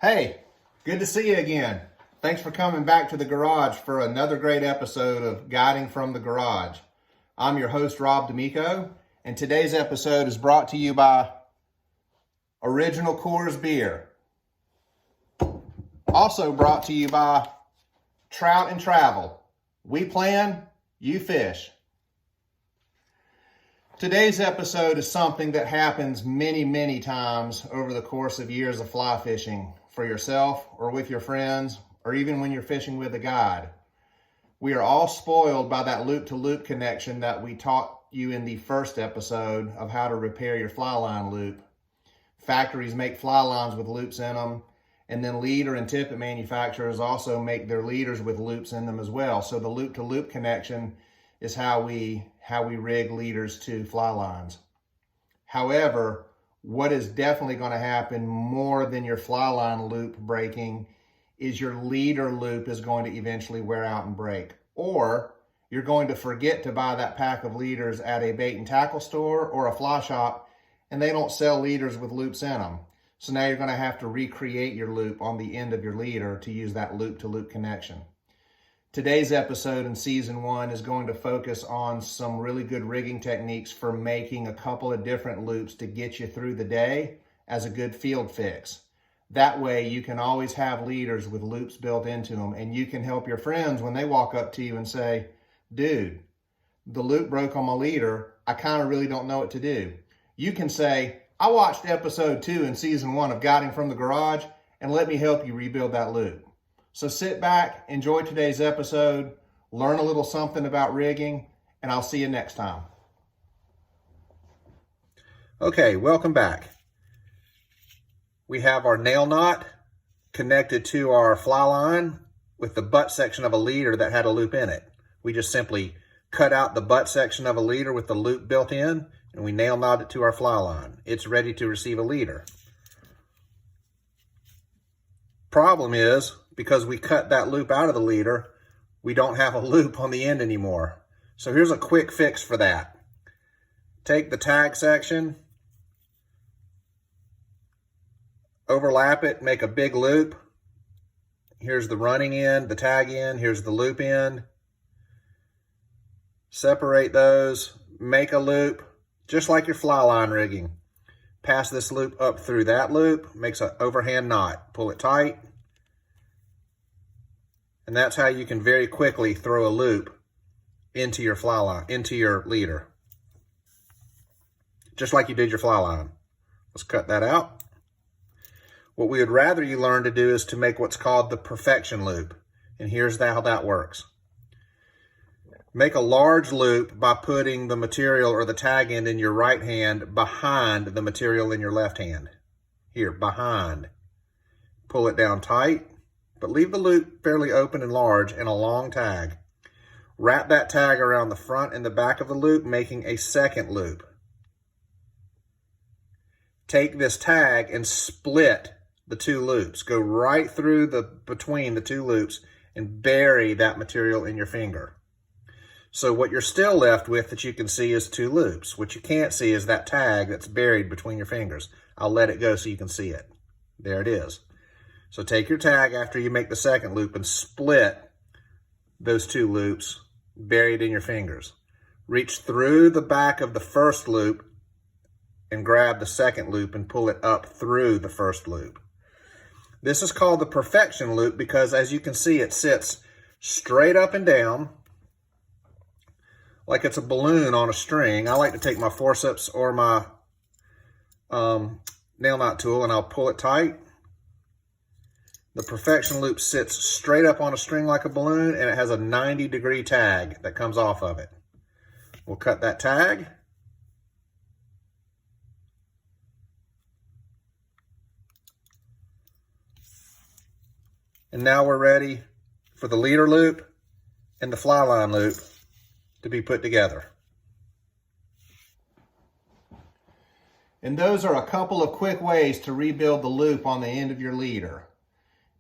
Hey, good to see you again. Thanks for coming back to the garage for another great episode of Guiding from the Garage. I'm your host, Rob D'Amico, and today's episode is brought to you by Original Coors Beer. Also brought to you by Trout and Travel. We plan, you fish. Today's episode is something that happens many times over the course of years of fly fishing for yourself or with your friends, or even when you're fishing with a guide. We are all spoiled by that loop-to-loop connection that we taught you in the first episode of how to repair your fly line loop. Factories make fly lines with loops in them, and then leader and tippet manufacturers also make their leaders with loops in them as well. So the loop-to-loop connection is how we rig leaders to fly lines. However, what is definitely going to happen more than your fly line loop breaking is your leader loop is going to eventually wear out and break. Or you're going to forget to buy that pack of leaders at a bait and tackle store or a fly shop, and they don't sell leaders with loops in them. So now you're going to have to recreate your loop on the end of your leader to use that loop-to-loop connection. Today's episode in season 1 is going to focus on some really good rigging techniques for making a couple of different loops to get you through the day as a good field fix. That way you can always have leaders with loops built into them, and you can help your friends when they walk up to you and say, dude, the loop broke on my leader. I kind of really don't know what to do. You can say, I watched episode 2 in season 1 of Guiding from the Garage, and let me help you rebuild that loop. So sit back, enjoy today's episode, learn a little something about rigging, and I'll see you next time. Okay, welcome back. We have our nail knot connected to our fly line with the butt section of a leader that had a loop in it. We just simply cut out the butt section of a leader with the loop built in, and we nail knot it to our fly line. It's ready to receive a leader. Problem is, because we cut that loop out of the leader, we don't have a loop on the end anymore. So here's a quick fix for that. Take the tag section, overlap it, make a big loop. Here's the running end, the tag end, here's the loop end. Separate those, make a loop, just like your fly line rigging. Pass this loop up through that loop, makes an overhand knot. Pull it tight. And that's how you can very quickly throw a loop into your fly line, into your leader. Just like you did your fly line. Let's cut that out. What we would rather you learn to do is to make what's called the perfection loop. And here's how that works. Make a large loop by putting the material or the tag end in your right hand behind the material in your left hand. Here, behind. Pull it down tight, but leave the loop fairly open and large and a long tag. Wrap that tag around the front and the back of the loop, making a second loop. Take this tag and split the two loops. Go right through between the two loops and bury that material in your finger. So what you're still left with that you can see is two loops. What you can't see is that tag that's buried between your fingers. I'll let it go so you can see it. There it is. So take your tag after you make the second loop and split those two loops buried in your fingers. Reach through the back of the first loop and grab the second loop and pull it up through the first loop. This is called the perfection loop because, as you can see, it sits straight up and down like it's a balloon on a string. I like to take my forceps or my nail knot tool and I'll pull it tight. The perfection loop sits straight up on a string like a balloon, and it has a 90-degree tag that comes off of it. We'll cut that tag. And now we're ready for the leader loop and the fly line loop to be put together. And those are a couple of quick ways to rebuild the loop on the end of your leader.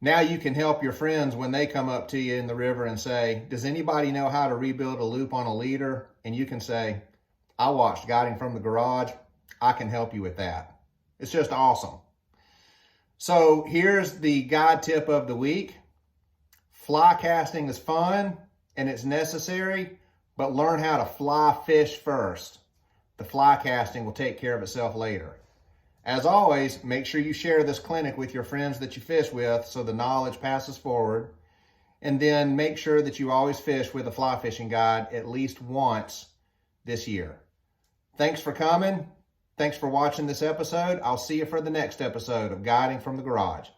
Now you can help your friends when they come up to you in the river and say, does anybody know how to rebuild a loop on a leader? And you can say, I watched Guiding from the Garage. I can help you with that. It's just awesome. So here's the guide tip of the week. Fly casting is fun and it's necessary, but learn how to fly fish first. The fly casting will take care of itself later. As always, make sure you share this clinic with your friends that you fish with so the knowledge passes forward. And then make sure that you always fish with a fly fishing guide at least once this year. Thanks for coming. Thanks for watching this episode. I'll see you for the next episode of Guiding from the Garage.